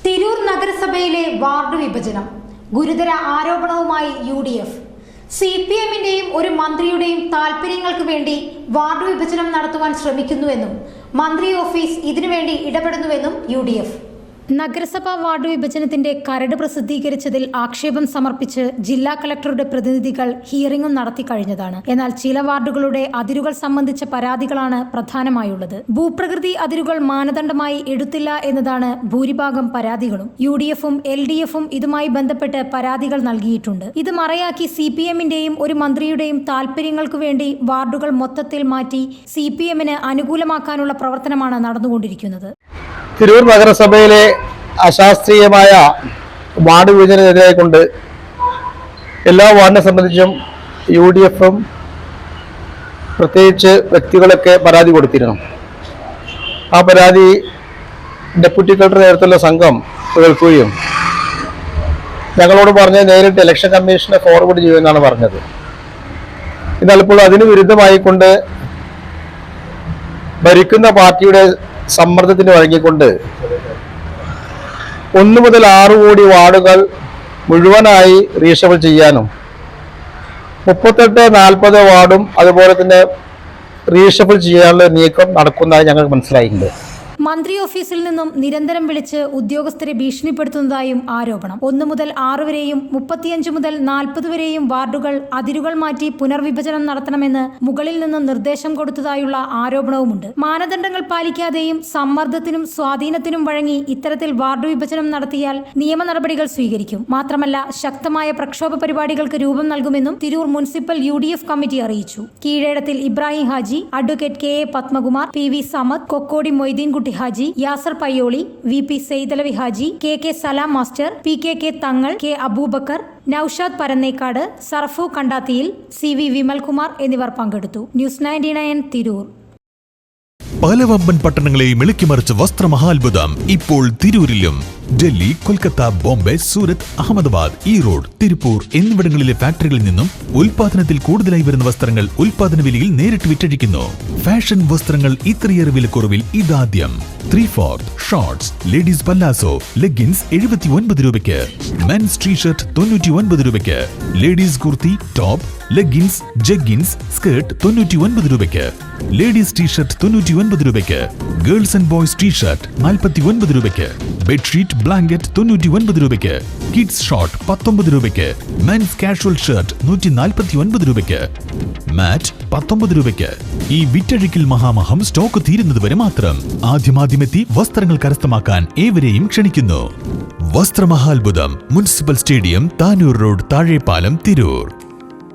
തിരൂർ നഗരസഭയിലെ വാർഡ് വിഭജനം ഗുരുതര ആരോപണവുമായി UDF. CPMന്റെയും ഒരു മന്ത്രിയുടെയും താൽപര്യങ്ങൾക്ക് വേണ്ടി വാർഡ് വിഭജനം നടത്തുവാൻ ശ്രമിക്കുന്നുവെന്നും മന്ത്രി ഓഫീസ് ഇതിനുവേണ്ടി ഇടപെടുന്നുവെന്നും UDF. നഗരസഭാ വാർഡ് വിഭജനത്തിന്റെ കരട് പ്രസിദ്ധീകരിച്ചതിൽ ആക്ഷേപം സമർപ്പിച്ച് ജില്ലാ കളക്ടറുടെ പ്രതിനിധികൾ ഹിയറിംഗും നടത്തി കഴിഞ്ഞതാണ്. എന്നാൽ ചില വാർഡുകളുടെ അതിരുകൾ സംബന്ധിച്ച പരാതികളാണ് പ്രധാനമായുള്ളത്. ഭൂപ്രകൃതി അതിരുകൾ മാനദണ്ഡമായി എടുത്തില്ല എന്നതാണ് ഭൂരിഭാഗം പരാതികളും. UDFും LDFും ഇതുമായി ബന്ധപ്പെട്ട് പരാതികൾ നൽകിയിട്ടുണ്ട്. ഇത് മറയാക്കി CPMന്റെയും ഒരു മന്ത്രിയുടെയും താൽപര്യങ്ങൾക്ക് വേണ്ടി വാർഡുകൾ മൊത്തത്തിൽ മാറ്റി CPMന് അനുകൂലമാക്കാനുള്ള പ്രവർത്തനമാണ് നടന്നുകൊണ്ടിരിക്കുന്നത്. തിരൂർ നഗരസഭയിലെ അശാസ്ത്രീയമായ വാർഡ് വിഭജനത്തിനെതിരെ കൊണ്ട് എല്ലാ വാർഡിനെ സംബന്ധിച്ചും UDFും പ്രത്യേകിച്ച് വ്യക്തികളൊക്കെ പരാതി കൊടുത്തിരുന്നു. ആ പരാതി ഡെപ്യൂട്ടി കളക്ടർ നേതൃത്വത്തിലുള്ള സംഘം കേൾക്കുകയും ഞങ്ങളോട് പറഞ്ഞ് നേരിട്ട് ഇലക്ഷൻ കമ്മീഷനെ ഫോർവേഡ് ചെയ്യുമെന്നാണ് പറഞ്ഞത്. എന്നാൽ ഇപ്പോൾ അതിന് വിരുദ്ധമായിക്കൊണ്ട് ഭരിക്കുന്ന പാർട്ടിയുടെ സമ്മർദ്ദത്തിന് വഴങ്ങിക്കൊണ്ട് 1 മുതൽ 6 കോടി വാർഡുകൾ മുഴുവനായി റീഷഫിൾ ചെയ്യാനും 38-40 വാർഡും അതുപോലെ തന്നെ റീഷഫിൾ ചെയ്യാനുള്ള നീക്കം നടക്കുന്നതായി ഞങ്ങൾക്ക് മനസ്സിലായിട്ടുണ്ട്. മന്ത്രി ഓഫീസിൽ നിന്നും നിരന്തരം വിളിച്ച് ഉദ്യോഗസ്ഥരെ ഭീഷണിപ്പെടുത്തുന്നതായും ആരോപണം. 1 മുതൽ 6 വരെയും 35 മുതൽ 40 വരെയും വാർഡുകൾ അതിരുകൾ മാറ്റി പുനർവിഭജനം നടത്തണമെന്ന് മുകളിൽ നിന്ന് നിർദ്ദേശം കൊടുത്തതായുള്ള ആരോപണവുമുണ്ട്. മാനദണ്ഡങ്ങൾ പാലിക്കാതെയും സമ്മർദ്ദത്തിനും സ്വാധീനത്തിനും വഴങ്ങി ഇത്തരത്തിൽ വാർഡ് വിഭജനം നടത്തിയാൽ നിയമ നടപടികൾ സ്വീകരിക്കും. മാത്രമല്ല ശക്തമായ പ്രക്ഷോഭ പരിപാടികൾക്ക് രൂപം നൽകുമെന്നും തിരൂർ മുനിസിപ്പൽ UDF കമ്മിറ്റി അറിയിച്ചു. Keezhedathil Ibrahim Haji, advocate KA Padmakumar, PV Samad, Kokkodi Moideenkutty Haji, Yasar Payyoli, VP Saithalavi Haji, KK Salam master, PKK Thangal, K Abubakkar, Noushad Parannekkad, Sarfu Kandathiyil, CV Vimalkumar എന്നിവർ പങ്കെടുത്തു. ന്യൂസ് 99 തിരൂർ. പല വമ്പൻ പട്ടണങ്ങളെയും ഇളക്കിമറിച്ച വസ്ത്രമഹാത്ഭുതം ഇപ്പോൾ തിരൂരിലും. ഡൽഹി, കൊൽക്കത്ത, ബോംബെ, സൂറത്ത്, അഹമ്മദാബാദ്, ഈറോഡ്, തിരുപ്പൂർ എന്നിവിടങ്ങളിലെ ഫാക്ടറികളിൽ നിന്നും ഉൽപാദനത്തിൽ കൂടുതലായി വരുന്ന വസ്ത്രങ്ങൾ ഉൽപാദന വിലയിൽ നേരിട്ട് വിറ്റഴിക്കുന്നു. ഫാഷൻ വസ്ത്രങ്ങൾ ഇത്രയേറെ വിലക്കുറവിൽ ഇതാദ്യം. 3/4 ഷോർട്സ്, ലേഡീസ് പല്ലാസോ, ലെഗിൻസ് 79 രൂപയ്ക്ക്, മെൻസ് ടീഷർട്ട് 99 രൂപയ്ക്ക്, ladies kurti, top, leggings, jeggings, skirt 99 രൂപയ്ക്ക്, ലേഡീസ് ടീഷർട്ട് 99 രൂപയ്ക്ക്, ഗേൾസ് ആൻഡ് ബോയ്സ് ടീഷർട്ട് 49 രൂപയ്ക്ക്, ബെഡ്ഷീറ്റ്, ബ്ലാങ്കറ്റ് 99 രൂപയ്ക്ക്, കിഡ്സ് ഷോർട്ട് 19 രൂപയ്ക്ക്, മെൻസ് കാഷ്വൽ ഷർട്ട് 149 രൂപയ്ക്ക്, മാറ്റ് 19 രൂപയ്ക്ക്. ഈ വിറ്റഴിക്കൽ മഹാമഹം സ്റ്റോക്ക് തീരുന്നതുവരെ മാത്രം. ആദ്യമെത്തി വസ്ത്രങ്ങൾ കരസ്ഥമാക്കാൻ ഏവരെയും ക്ഷണിക്കുന്നു. Vasthramahathbhutham, municipal stadium, Tanur road, Thazhepalam, Tirur.